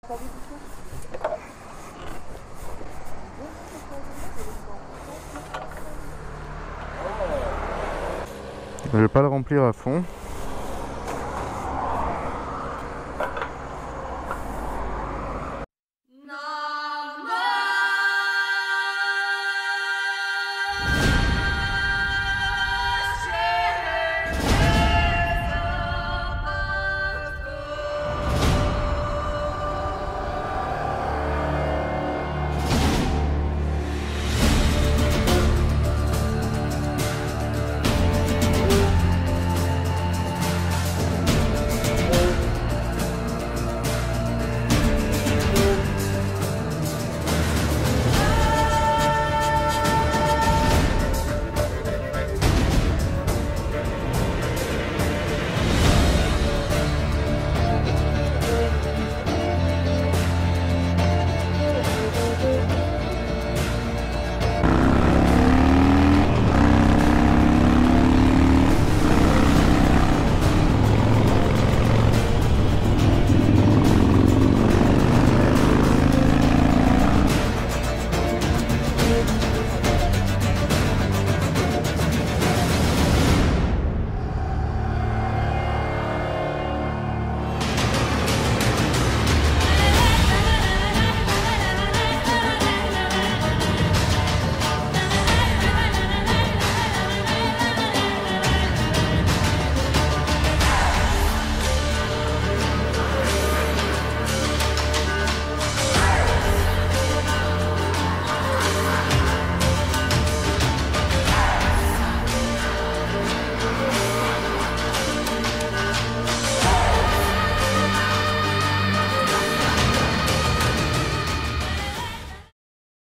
Je vais pas le remplir à fond.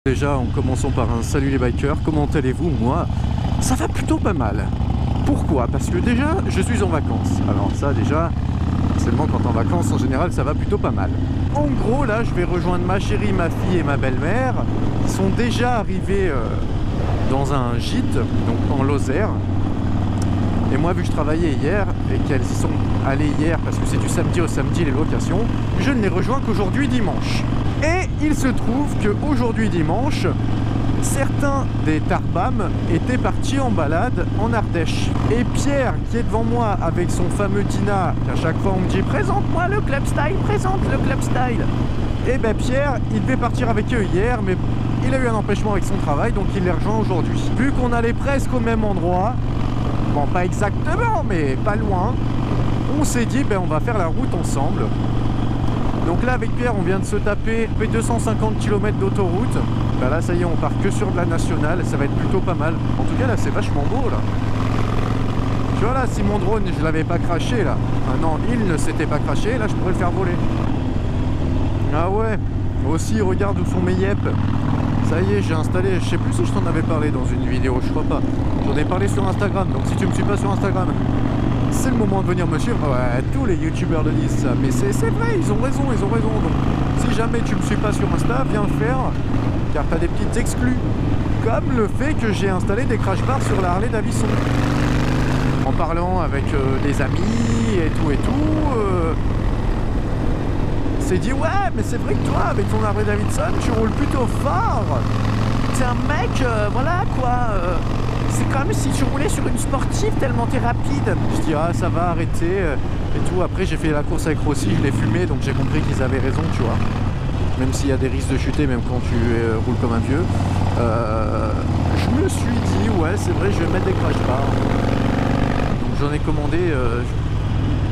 Déjà en commençant par un salut les bikers, comment allez-vous? Moi, ça va plutôt pas mal. Pourquoi? Parce que déjà, je suis en vacances. Alors ça déjà, seulement quand en vacances, en général, ça va plutôt pas mal. En gros, là, je vais rejoindre ma chérie, ma fille et ma belle-mère, qui sont déjà arrivés dans un gîte, donc en Lozère. Et moi, vu que je travaillais hier et qu'elles y sont allées hier, parce que c'est du samedi au samedi les locations, je ne les rejoins qu'aujourd'hui dimanche. Et il se trouve qu'aujourd'hui dimanche, certains des Tarbam étaient partis en balade en Ardèche. Et Pierre, qui est devant moi avec son fameux Dina, à chaque fois on me dit « Présente-moi le club style, présente le club style !» Et ben Pierre, il devait partir avec eux hier, mais il a eu un empêchement avec son travail, donc il les rejoint aujourd'hui. Vu qu'on allait presque au même endroit, bon pas exactement, mais pas loin, on s'est dit ben on va faire la route ensemble. Donc là avec Pierre on vient de se taper 250 km d'autoroute. Ben là ça y est, on part que sur de la nationale, ça va être plutôt pas mal. En tout cas là c'est vachement beau là. Tu vois là, si mon drone je l'avais pas craché là, ah non il ne s'était pas craché, là je pourrais le faire voler. Ah ouais, aussi regarde où sont mes yep. Ça y est, j'ai installé, je sais plus si je t'en avais parlé dans une vidéo, je crois pas. J'en ai parlé sur Instagram, donc si tu me suis pas sur Instagram, c'est le moment de venir me suivre. Ouais, tous les youtubeurs le disent ça, mais c'est vrai, ils ont raison, ils ont raison. Donc si jamais tu me suis pas sur Insta, viens le faire, car t'as des petites exclus. Comme le fait que j'ai installé des crash bars sur la Harley Davidson. En parlant avec des amis et tout, s'est dit ouais mais c'est vrai que toi avec ton Harley Davidson tu roules plutôt fort, t'es un mec voilà quoi, c'est comme si tu roulais sur une sportive tellement t'es rapide. Je dis ah ça va arrêter et tout. Après j'ai fait la course avec Rossi, je l'ai fumé, donc j'ai compris qu'ils avaient raison, tu vois, même s'il y a des risques de chuter même quand tu roules comme un vieux. Je me suis dit ouais c'est vrai, je vais mettre des crash bars, donc j'en ai commandé.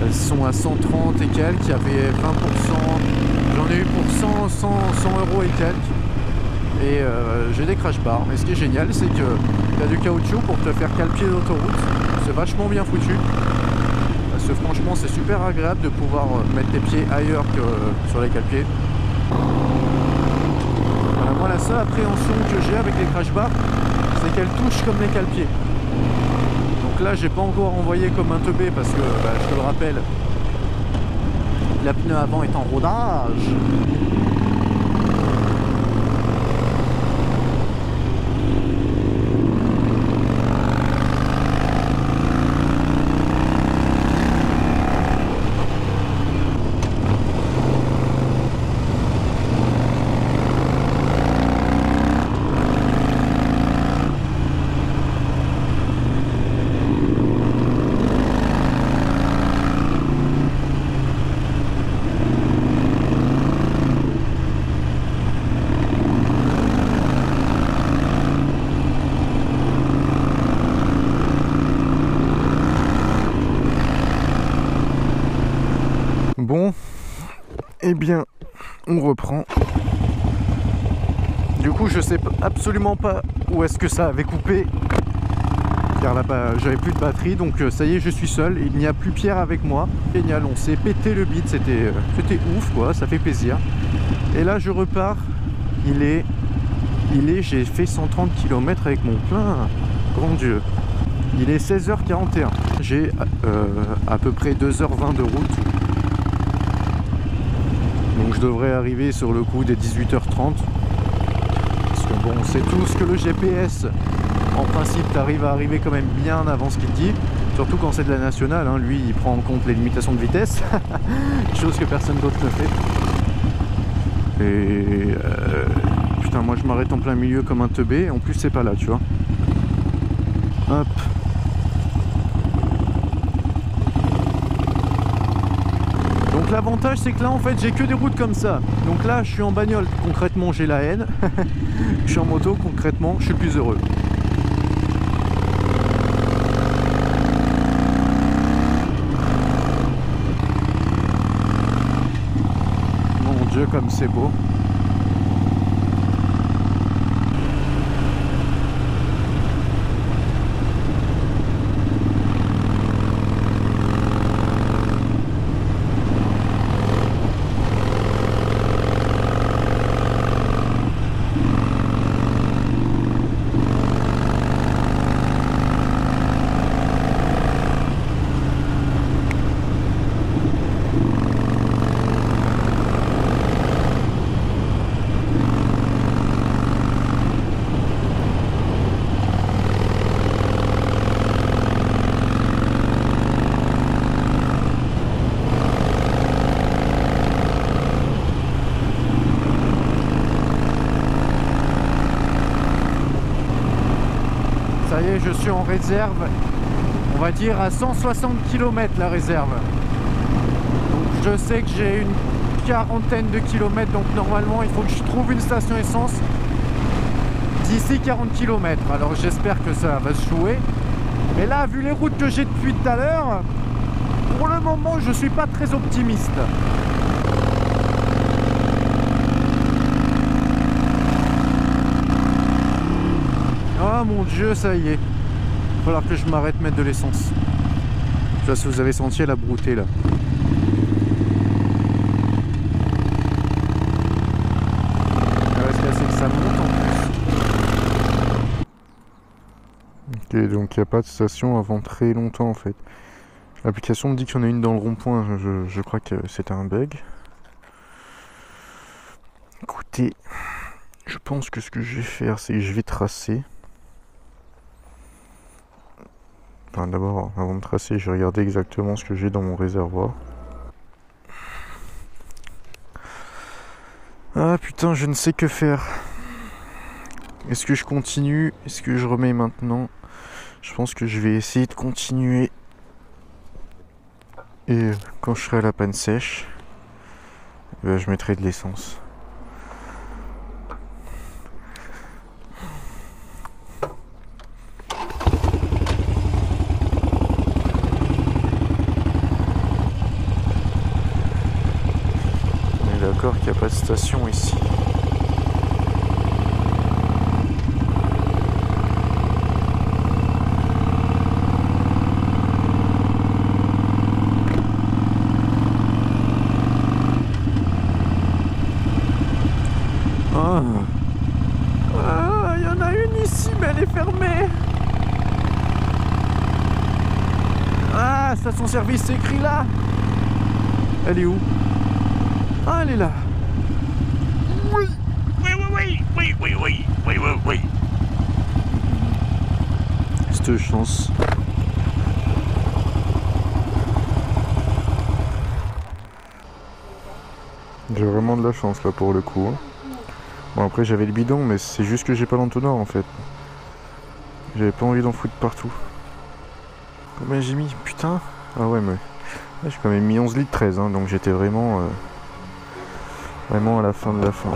Elles sont à 130 et quelques, il y avait 20%, j'en ai eu pour 100 euros et quelques. Et j'ai des crash bars. Et ce qui est génial, c'est que tu as du caoutchouc pour te faire calpier d'autoroute. C'est vachement bien foutu. Parce que franchement, c'est super agréable de pouvoir mettre tes pieds ailleurs que sur les calpiers. Voilà, moi, la seule appréhension que j'ai avec les crash bars, c'est qu'elles touchent comme les calpiers. Là j'ai pas encore envoyé comme un teubé parce que bah, je te le rappelle, la pneu avant est en rodage. Eh bien, on reprend. Du coup, je sais absolument pas où est-ce que ça avait coupé. Car là-bas, j'avais plus de batterie, donc ça y est, je suis seul. Il n'y a plus Pierre avec moi. Génial, on s'est pété le bide, c'était ouf, quoi, ça fait plaisir. Et là, je repars. J'ai fait 130 km avec mon plein. Grand Dieu. Il est 16h41. J'ai à peu près 2h20 de route. Donc je devrais arriver sur le coup des 18h30. Parce que bon, on sait tous que le GPS, en principe, t'arrives à arriver quand même bien avant ce qu'il dit. Surtout quand c'est de la nationale, hein. Lui, il prend en compte les limitations de vitesse. Chose que personne d'autre ne fait. Et putain, moi je m'arrête en plein milieu comme un teubé. En plus, c'est pas là, tu vois. Hop. Donc l'avantage, c'est que là, en fait, j'ai que des routes comme ça. Donc là, je suis en bagnole. Concrètement, j'ai la haine. Je suis en moto. Concrètement, je suis plus heureux. Mon Dieu, comme c'est beau. Ça y est, je suis en réserve, on va dire à 160 km la réserve. Donc je sais que j'ai une quarantaine de kilomètres, donc normalement il faut que je trouve une station essence d'ici 40 km. Alors j'espère que ça va se jouer. Mais là, vu les routes que j'ai depuis tout à l'heure, pour le moment je suis pas très optimiste. Ah mon Dieu, ça y est. Il va falloir que je m'arrête mettre de l'essence. Je sais pas si vous avez senti la broutée là. Ce qu'il y a, c'est que ça monte en plus. Ok, donc il n'y a pas de station avant très longtemps en fait. L'application me dit qu'il y en a une dans le rond-point. Je crois que c'était un bug. Écoutez, je pense que ce que je vais faire, c'est que je vais tracer. Enfin, d'abord, avant de tracer, je vais regarder exactement ce que j'ai dans mon réservoir. Ah putain, je ne sais que faire. Est-ce que je continue? Est-ce que je remets maintenant? Je pense que je vais essayer de continuer. Et quand je serai à la panne sèche, je mettrai de l'essence. D'accord qu'il n'y a pas de station ici. Ah, il y en a une ici, mais elle est fermée. Ah, station-service, c'est écrit là. Elle est où? Ah, elle est là. Oui. Oui. Cette chance. J'ai vraiment de la chance là pour le coup. Bon, après j'avais le bidon, mais c'est juste que j'ai pas l'entonnoir en fait. J'avais pas envie d'en foutre partout. Combien j'ai mis? Putain. Ah ouais, mais j'ai quand même mis 11 litres 13, hein, donc j'étais vraiment à la fin de la fin.